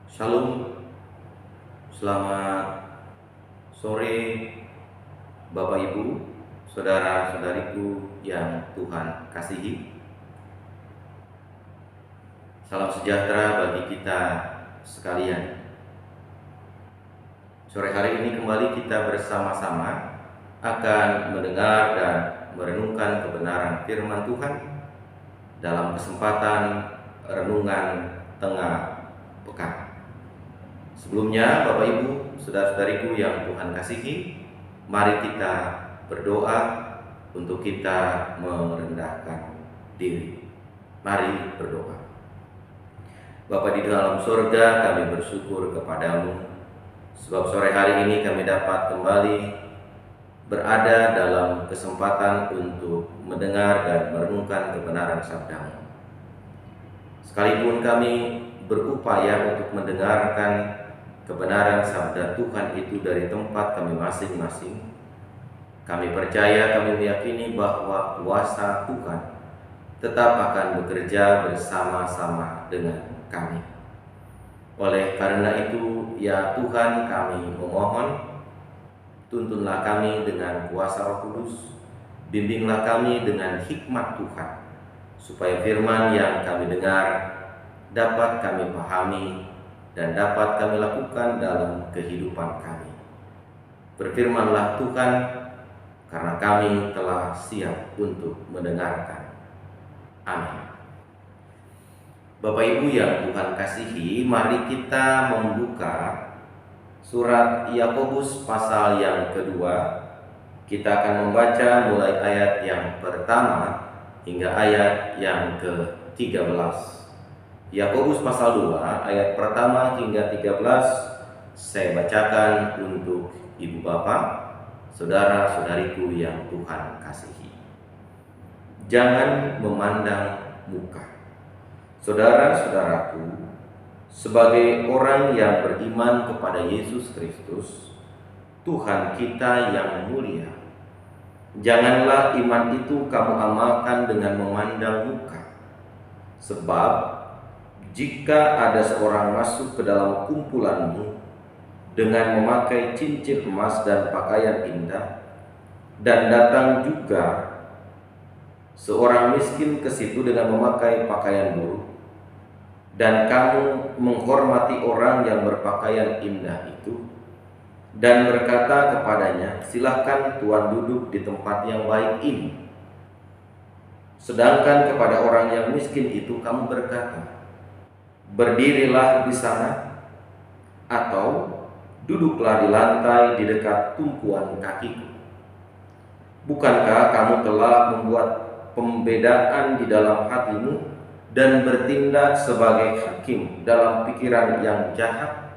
Shalom, selamat sore Bapak Ibu, saudara-saudariku yang Tuhan kasihi. Salam sejahtera bagi kita sekalian. Sore hari ini kembali kita bersama-sama akan mendengar dan merenungkan kebenaran firman Tuhan dalam kesempatan renungan tengah pekan. Sebelumnya, Bapak Ibu, saudara-saudariku yang Tuhan kasihi, mari kita berdoa untuk kita merendahkan diri. Mari berdoa. Bapa di dalam surga, kami bersyukur kepadamu, sebab sore hari ini kami dapat kembali berada dalam kesempatan untuk mendengar dan merenungkan kebenaran sabdamu. Sekalipun kami berupaya untuk mendengarkan kebenaran sabda Tuhan itu dari tempat kami masing-masing, kami percaya, kami meyakini bahwa kuasa Tuhan tetap akan bekerja bersama-sama dengan kami. Oleh karena itu, ya Tuhan, kami memohon, tuntunlah kami dengan kuasa Roh Kudus, bimbinglah kami dengan hikmat Tuhan, supaya firman yang kami dengar dapat kami pahami dan dapat kami lakukan dalam kehidupan kami. Berfirmanlah Tuhan, karena kami telah siap untuk mendengarkan. Amin. Bapak Ibu yang Tuhan kasihi, mari kita membuka surat Yakobus pasal yang kedua. Kita akan membaca mulai ayat yang pertama hingga ayat yang ke-13. Yakobus pasal 2 ayat pertama hingga 13 saya bacakan untuk ibu bapak, saudara-saudariku yang Tuhan kasihi. Jangan memandang muka. Saudara-saudaraku, sebagai orang yang beriman kepada Yesus Kristus, Tuhan kita yang mulia, janganlah iman itu kamu amalkan dengan memandang muka. Sebab jika ada seorang masuk ke dalam kumpulanmu dengan memakai cincin emas dan pakaian indah, dan datang juga seorang miskin ke situ dengan memakai pakaian buruk, dan kamu menghormati orang yang berpakaian indah itu, dan berkata kepadanya, "Silakan Tuan duduk di tempat yang baik ini." Sedangkan kepada orang yang miskin itu kamu berkata, "Berdirilah di sana," atau "Duduklah di lantai di dekat tumpuan kakiku." Bukankah kamu telah membuat pembedaan di dalam hatimu dan bertindak sebagai hakim dalam pikiran yang jahat?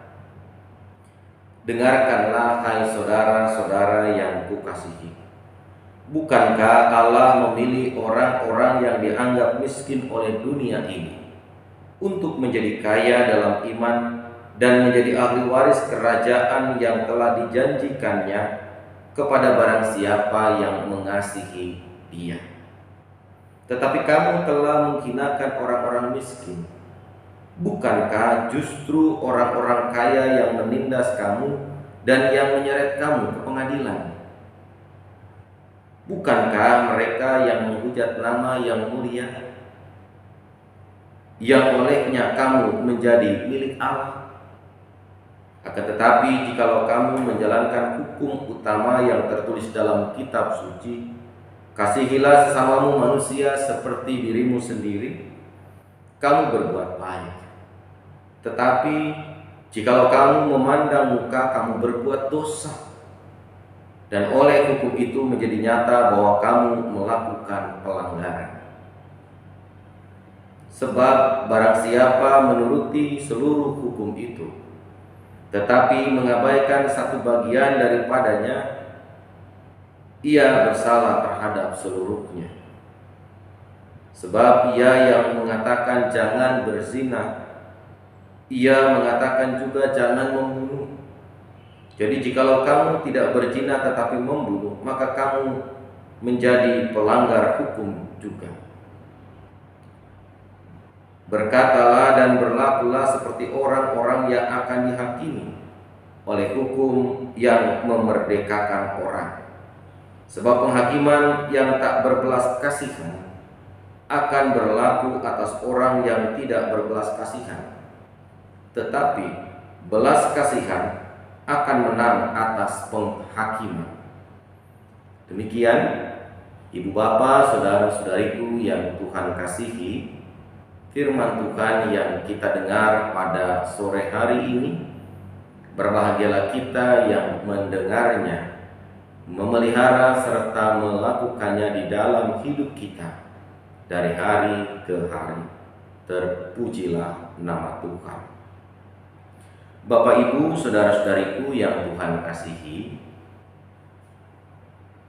Dengarkanlah, hai saudara-saudara yang kukasihi. Bukankah Allah memilih orang-orang yang dianggap miskin oleh dunia ini untuk menjadi kaya dalam iman dan menjadi ahli waris kerajaan yang telah dijanjikannya kepada barang siapa yang mengasihi Dia? Tetapi kamu telah menghinakan orang-orang miskin. Bukankah justru orang-orang kaya yang menindas kamu dan yang menyeret kamu ke pengadilan? Bukankah mereka yang menghujat nama yang mulia, yang olehnya kamu menjadi milik Allah? Akan tetapi jikalau kamu menjalankan hukum utama yang tertulis dalam kitab suci, "Kasihilah sesamamu manusia seperti dirimu sendiri," kamu berbuat baik. Tetapi jikalau kamu memandang muka, kamu berbuat dosa, dan oleh hukum itu menjadi nyata bahwa kamu melakukan pelanggaran. Sebab barang siapa menuruti seluruh hukum itu, tetapi mengabaikan satu bagian daripadanya, ia bersalah terhadap seluruhnya. Sebab ia yang mengatakan jangan berzina, ia mengatakan juga jangan membunuh. Jadi jikalau kamu tidak berzina tetapi membunuh, maka kamu menjadi pelanggar hukum juga. Berkatalah dan berlakulah seperti orang-orang yang akan dihakimi oleh hukum yang memerdekakan orang. Sebab penghakiman yang tak berbelas kasihan akan berlaku atas orang yang tidak berbelas kasihan, tetapi belas kasihan akan menang atas penghakiman. Demikian, Ibu Bapa, saudara-saudariku yang Tuhan kasihi, firman Tuhan yang kita dengar pada sore hari ini. Berbahagialah kita yang mendengarnya, memelihara serta melakukannya di dalam hidup kita dari hari ke hari. Terpujilah nama Tuhan. Bapak, Ibu, saudara-saudariku yang Tuhan kasihi,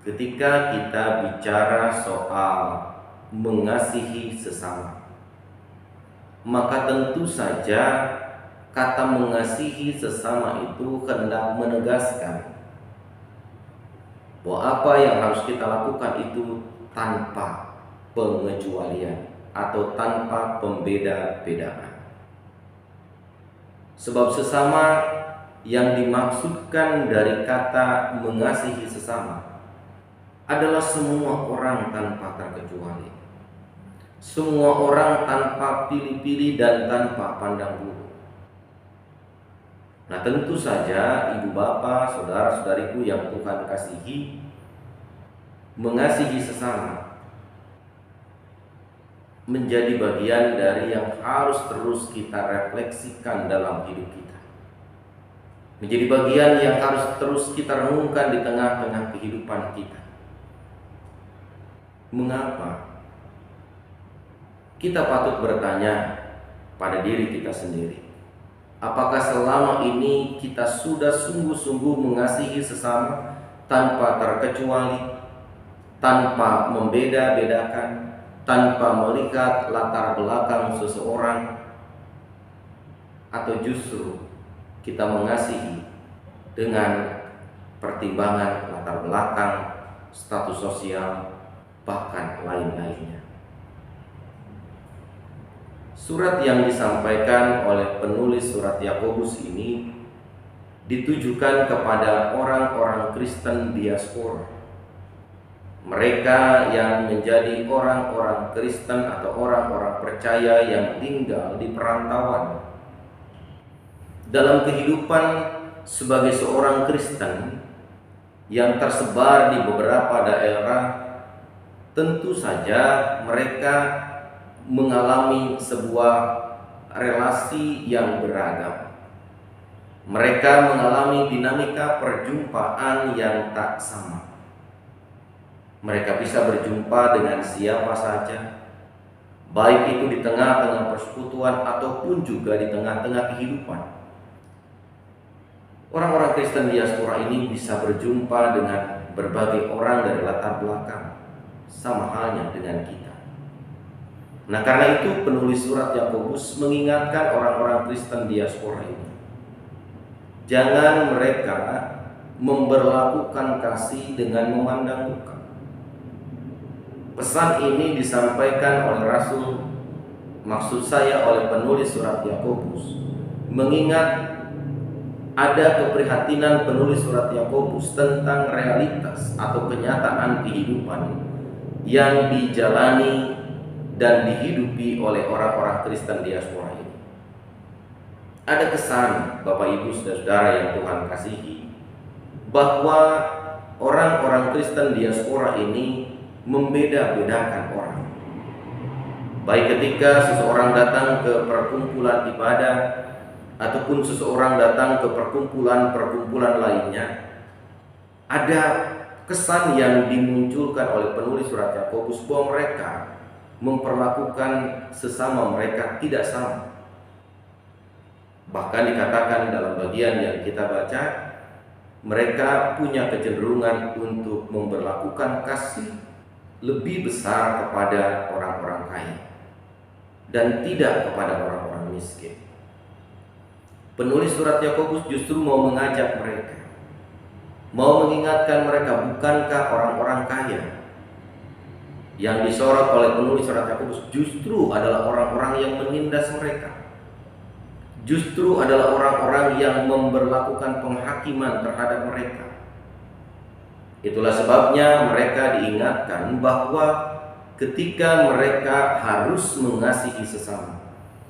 ketika kita bicara soal mengasihi sesama, maka tentu saja kata mengasihi sesama itu hendak menegaskan bahwa apa yang harus kita lakukan itu tanpa pengecualian atau tanpa pembeda-bedaan. Sebab sesama yang dimaksudkan dari kata mengasihi sesama adalah semua orang tanpa terkecuali. Semua orang tanpa pilih-pilih dan tanpa pandang bulu. Nah, tentu saja Ibu Bapa, saudara-saudariku yang Tuhan kasihi, mengasihi sesama menjadi bagian dari yang harus terus kita refleksikan dalam hidup kita. Menjadi bagian yang harus terus kita renungkan di tengah-tengah kehidupan kita. Mengapa? Kita patut bertanya pada diri kita sendiri, apakah selama ini kita sudah sungguh-sungguh mengasihi sesama tanpa terkecuali, tanpa membeda-bedakan, tanpa melihat latar belakang seseorang, atau justru kita mengasihi dengan pertimbangan latar belakang, status sosial, bahkan lain-lainnya? Surat yang disampaikan oleh penulis surat Yakobus ini ditujukan kepada orang-orang Kristen diaspora. Mereka yang menjadi orang-orang Kristen atau orang-orang percaya yang tinggal di perantauan. Dalam kehidupan sebagai seorang Kristen yang tersebar di beberapa daerah, tentu saja mereka mengalami sebuah relasi yang beragam. Mereka mengalami dinamika perjumpaan yang tak sama. Mereka bisa berjumpa dengan siapa saja, baik itu di tengah-tengah persekutuan ataupun juga di tengah-tengah kehidupan. Orang-orang Kristen diaspora ini bisa berjumpa dengan berbagai orang dari latar belakang, sama halnya dengan kita. Nah, karena itu penulis surat Yakobus mengingatkan orang-orang Kristen diaspora ini, jangan mereka memberlakukan kasih dengan memandang muka. Pesan ini disampaikan oleh Rasul, maksud saya oleh penulis surat Yakobus, mengingat ada keprihatinan penulis surat Yakobus tentang realitas atau kenyataan kehidupan yang dijalani dan dihidupi oleh orang-orang Kristen diaspora ini. Ada kesan, Bapak Ibu Saudara yang Tuhan kasihi, bahwa orang-orang Kristen diaspora ini membeda-bedakan orang. Baik ketika seseorang datang ke perkumpulan ibadah ataupun seseorang datang ke perkumpulan-perkumpulan lainnya, ada kesan yang dimunculkan oleh penulis surat Yakobus bahwa mereka memperlakukan sesama mereka tidak sama. Bahkan dikatakan dalam bagian yang kita baca, mereka punya kecenderungan untuk memperlakukan kasih lebih besar kepada orang-orang kaya dan tidak kepada orang-orang miskin. Penulis surat Yakobus justru mau mengajak mereka, mau mengingatkan mereka, bukankah orang-orang kaya Yang disorot oleh penulis surat Yakobus justru adalah orang-orang yang menindas mereka. Justru adalah orang-orang yang memberlakukan penghakiman terhadap mereka. Itulah sebabnya mereka diingatkan bahwa ketika mereka harus mengasihi sesama,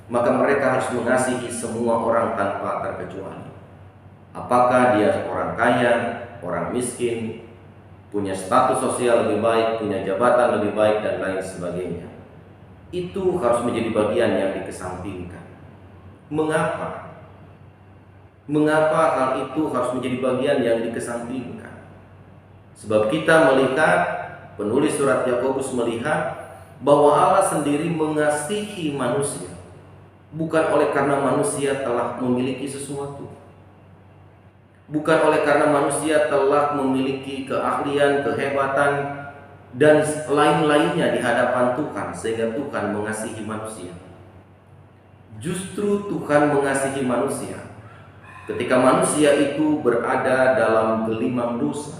maka mereka harus mengasihi semua orang tanpa terkecuali. Apakah dia orang kaya, orang miskin, punya status sosial lebih baik, punya jabatan lebih baik, dan lain sebagainya. Itu harus menjadi bagian yang dikesampingkan. Mengapa? Mengapa hal itu harus menjadi bagian yang dikesampingkan? Sebab kita melihat, penulis surat Yakobus melihat bahwa Allah sendiri mengasihi manusia bukan oleh karena manusia telah memiliki sesuatu, bukan oleh karena manusia telah memiliki keahlian, kehebatan, dan lain-lainnya di hadapan Tuhan sehingga Tuhan mengasihi manusia. Justru Tuhan mengasihi manusia ketika manusia itu berada dalam gelimang dosa,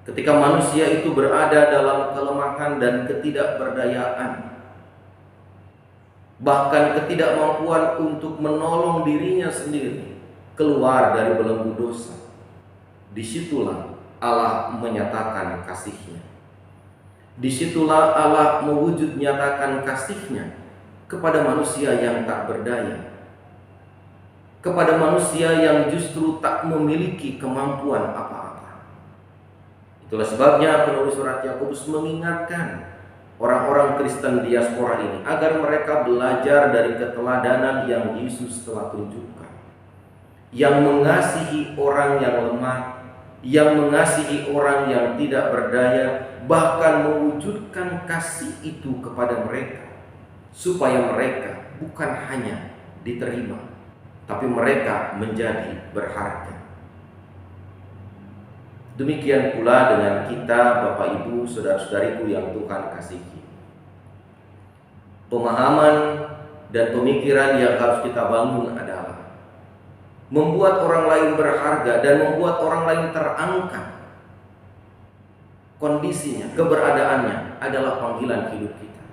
ketika manusia itu berada dalam kelemahan dan ketidakberdayaan, bahkan ketidakmampuan untuk menolong dirinya sendiri keluar dari belenggu dosa. Disitulah Allah menyatakan kasih-Nya. Disitulah Allah mewujud nyatakan kasih-Nya kepada manusia yang tak berdaya, kepada manusia yang justru tak memiliki kemampuan apa-apa. Itulah sebabnya penulis surat Yakobus mengingatkan orang-orang Kristen diaspora ini agar mereka belajar dari keteladanan yang Yesus telah tunjukkan, yang mengasihi orang yang lemah, yang mengasihi orang yang tidak berdaya, bahkan mewujudkan kasih itu kepada mereka, supaya mereka bukan hanya diterima, tapi mereka menjadi berharga. Demikian pula dengan kita, Bapak Ibu, saudara-saudariku yang Tuhan kasihi. Pemahaman dan pemikiran yang harus kita bangun adalah membuat orang lain berharga dan membuat orang lain terangkat. Kondisinya, keberadaannya adalah panggilan hidup kita.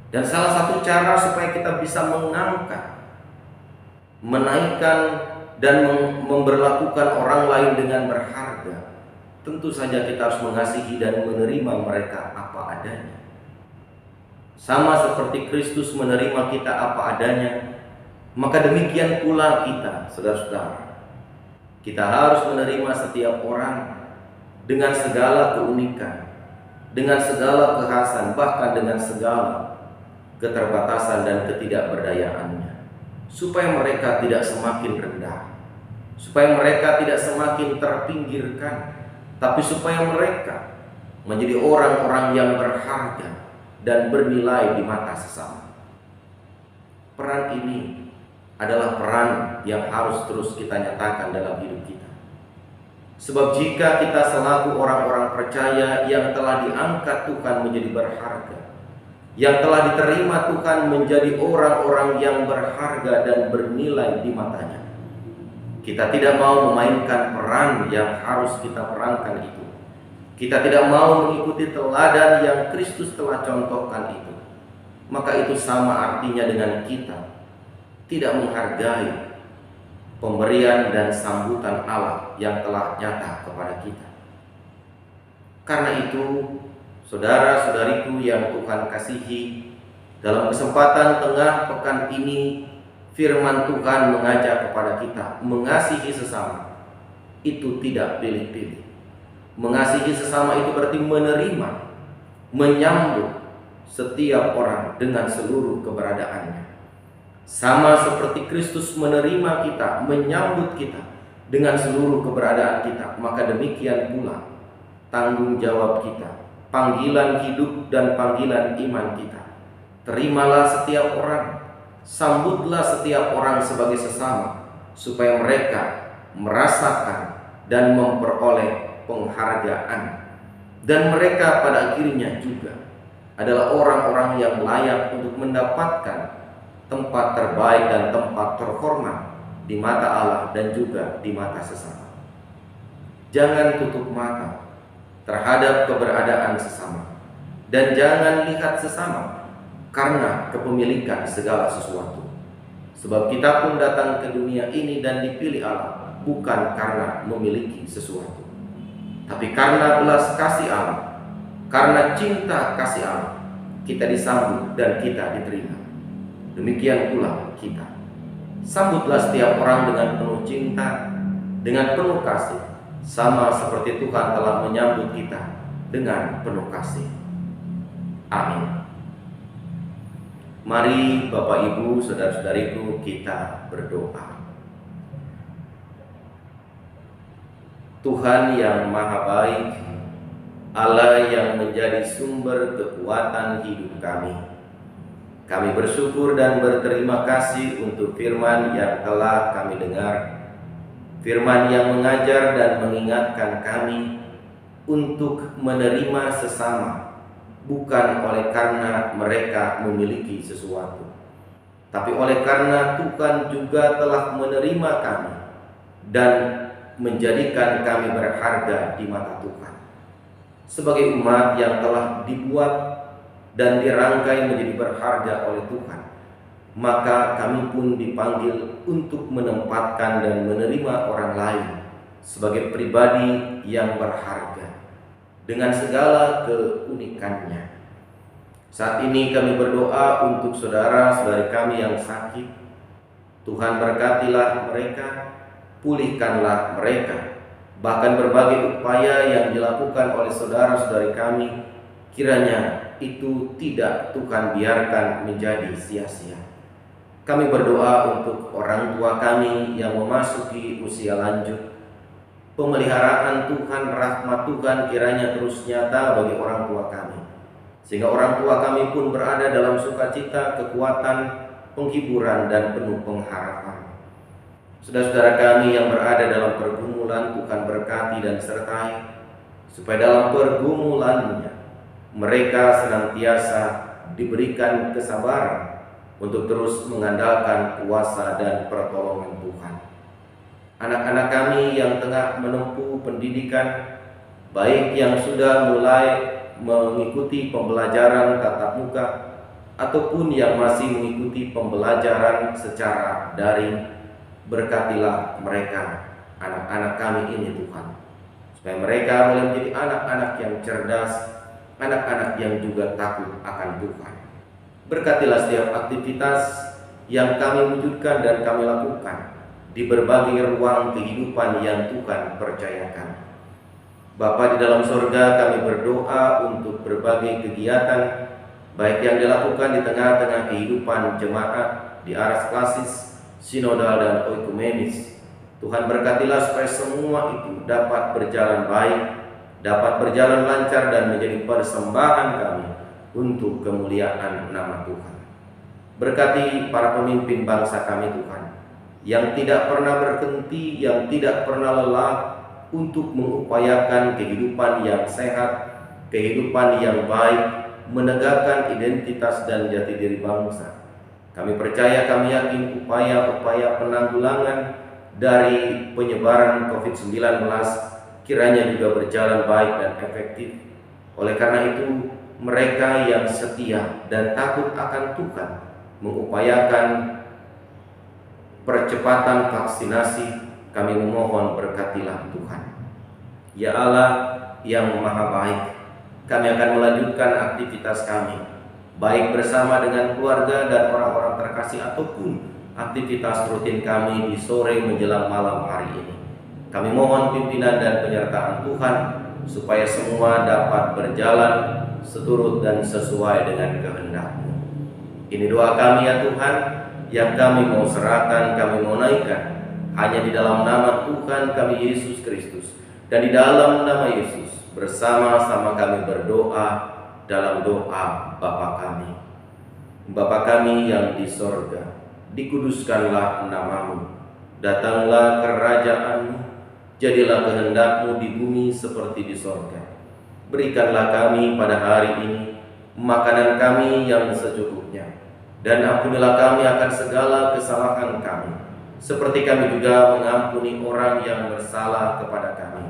Dan salah satu cara supaya kita bisa mengangkat, menaikkan, dan memberlakukan orang lain dengan berharga, tentu saja kita harus mengasihi dan menerima mereka apa adanya. Sama seperti Kristus menerima kita apa adanya, maka demikian pula kita, saudara-saudara. Kita harus menerima setiap orang dengan segala keunikan, dengan segala kekhasan, bahkan dengan segala keterbatasan dan ketidakberdayaannya, supaya mereka tidak semakin rendah, supaya mereka tidak semakin terpinggirkan, tapi supaya mereka menjadi orang-orang yang berharga dan bernilai di mata sesama. Peran ini adalah peran yang harus terus kita nyatakan dalam hidup kita. Sebab jika kita selaku orang-orang percaya yang telah diangkat Tuhan menjadi berharga, yang telah diterima Tuhan menjadi orang-orang yang berharga dan bernilai di matanya, kita tidak mau memainkan peran yang harus kita perankan itu. Kita tidak mau mengikuti teladan yang Kristus telah contohkan itu. Maka itu sama artinya dengan kita tidak menghargai pemberian dan sambutan Allah yang telah nyata kepada kita. Karena itu, saudara-saudariku yang Tuhan kasihi, dalam kesempatan tengah pekan ini, firman Tuhan mengajak kepada kita mengasihi sesama. Itu tidak pilih-pilih. Mengasihi sesama itu berarti menerima, menyambut setiap orang dengan seluruh keberadaannya. Sama seperti Kristus menerima kita, menyambut kita dengan seluruh keberadaan kita, maka demikian pula tanggung jawab kita, panggilan hidup dan panggilan iman kita. Terimalah setiap orang, sambutlah setiap orang sebagai sesama, supaya mereka merasakan dan memperoleh penghargaan, dan mereka pada akhirnya juga adalah orang-orang yang layak untuk mendapatkan tempat terbaik dan tempat terhormat di mata Allah dan juga di mata sesama. Jangan tutup mata terhadap keberadaan sesama. Dan jangan lihat sesama karena kepemilikan segala sesuatu. Sebab kita pun datang ke dunia ini dan dipilih Allah bukan karena memiliki sesuatu, tapi karena belas kasih Allah, karena cinta kasih Allah, kita disambut dan kita diterima. Demikian pula kita. Sambutlah setiap orang dengan penuh cinta, dengan penuh kasih, sama seperti Tuhan telah menyambut kita dengan penuh kasih. Amin. Mari Bapak Ibu, saudara-saudariku, kita berdoa. Tuhan yang Maha Baik, Allah yang menjadi sumber kekuatan hidup kami bersyukur dan berterima kasih untuk firman yang telah kami dengar, firman yang mengajar dan mengingatkan kami untuk menerima sesama, bukan oleh karena mereka memiliki sesuatu, tapi oleh karena Tuhan juga telah menerima kami dan menjadikan kami berharga di mata Tuhan. Sebagai umat yang telah dibuat dan dirangkai menjadi berharga oleh Tuhan, maka kami pun dipanggil untuk menempatkan dan menerima orang lain sebagai pribadi yang berharga dengan segala keunikannya. Saat ini kami berdoa untuk saudara-saudari kami yang sakit. Tuhan berkatilah mereka, pulihkanlah mereka. Bahkan berbagai upaya yang dilakukan oleh saudara-saudari kami, kiranya itu tidak Tuhan biarkan menjadi sia-sia. Kami berdoa untuk orang tua kami yang memasuki usia lanjut. Pemeliharaan Tuhan, rahmat Tuhan kiranya terus nyata bagi orang tua kami, sehingga orang tua kami pun berada dalam sukacita, kekuatan, penghiburan, dan penuh pengharapan. Saudara-saudara kami yang berada dalam pergumulan, Tuhan berkati dan sertai, supaya dalam pergumulannya mereka senantiasa diberikan kesabaran untuk terus mengandalkan kuasa dan pertolongan Tuhan. Anak-anak kami yang tengah menempuh pendidikan, baik yang sudah mulai mengikuti pembelajaran tatap muka ataupun yang masih mengikuti pembelajaran secara daring, berkatilah mereka, anak-anak kami ini Tuhan, supaya mereka boleh menjadi anak-anak yang cerdas, anak-anak yang juga takut akan Tuhan. Berkatilah setiap aktivitas yang kami wujudkan dan kami lakukan di berbagai ruang kehidupan yang Tuhan percayakan. Bapa di dalam surga, kami berdoa untuk berbagai kegiatan, baik yang dilakukan di tengah-tengah kehidupan jemaat, di aras klasis, sinodal, dan oikumenis. Tuhan berkatilah supaya semua itu dapat berjalan baik, dapat berjalan lancar, dan menjadi persembahan kami untuk kemuliaan nama Tuhan. Berkati para pemimpin bangsa kami Tuhan, yang tidak pernah berhenti, yang tidak pernah lelah untuk mengupayakan kehidupan yang sehat, kehidupan yang baik, menegakkan identitas dan jati diri bangsa. Kami percaya, kami yakin upaya-upaya penanggulangan dari penyebaran COVID-19 kiranya juga berjalan baik dan efektif. Oleh karena itu, mereka yang setia dan takut akan Tuhan mengupayakan percepatan vaksinasi, kami memohon berkatilah Tuhan. Ya Allah yang Maha Baik, kami akan melanjutkan aktivitas kami, baik bersama dengan keluarga dan orang-orang terkasih ataupun aktivitas rutin kami di sore menjelang malam hari ini. Kami mohon pimpinan dan penyertaan Tuhan supaya semua dapat berjalan seturut dan sesuai dengan kehendak-Mu. Ini doa kami ya Tuhan, yang kami mau serahkan, kami mau naikkan hanya di dalam nama Tuhan kami Yesus Kristus, dan di dalam nama Yesus bersama-sama kami berdoa dalam doa Bapa kami. Bapa kami yang di sorga, dikuduskanlah nama-Mu, datanglah kerajaan-Mu, jadilah kehendak-Mu di bumi seperti di sorga. Berikanlah kami pada hari ini makanan kami yang secukupnya, dan ampunilah kami akan segala kesalahan kami, seperti kami juga mengampuni orang yang bersalah kepada kami.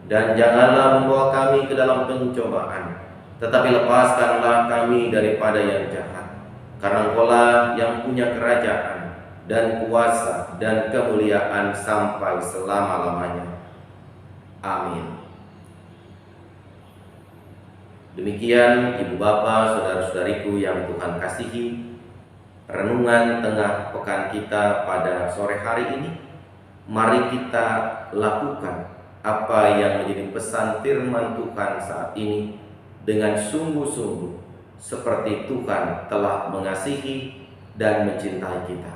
Dan janganlah membawa kami ke dalam pencobaan, tetapi lepaskanlah kami daripada yang jahat, karena Engkaulah yang punya kerajaan dan kuasa dan kemuliaan sampai selama-lamanya. Amin. Demikian Ibu Bapa, saudara-saudariku yang Tuhan kasihi, renungan tengah pekan kita pada sore hari ini. Mari kita lakukan apa yang menjadi pesan firman Tuhan saat ini dengan sungguh-sungguh, seperti Tuhan telah mengasihi dan mencintai kita.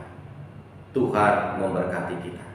Tuhan memberkati kita.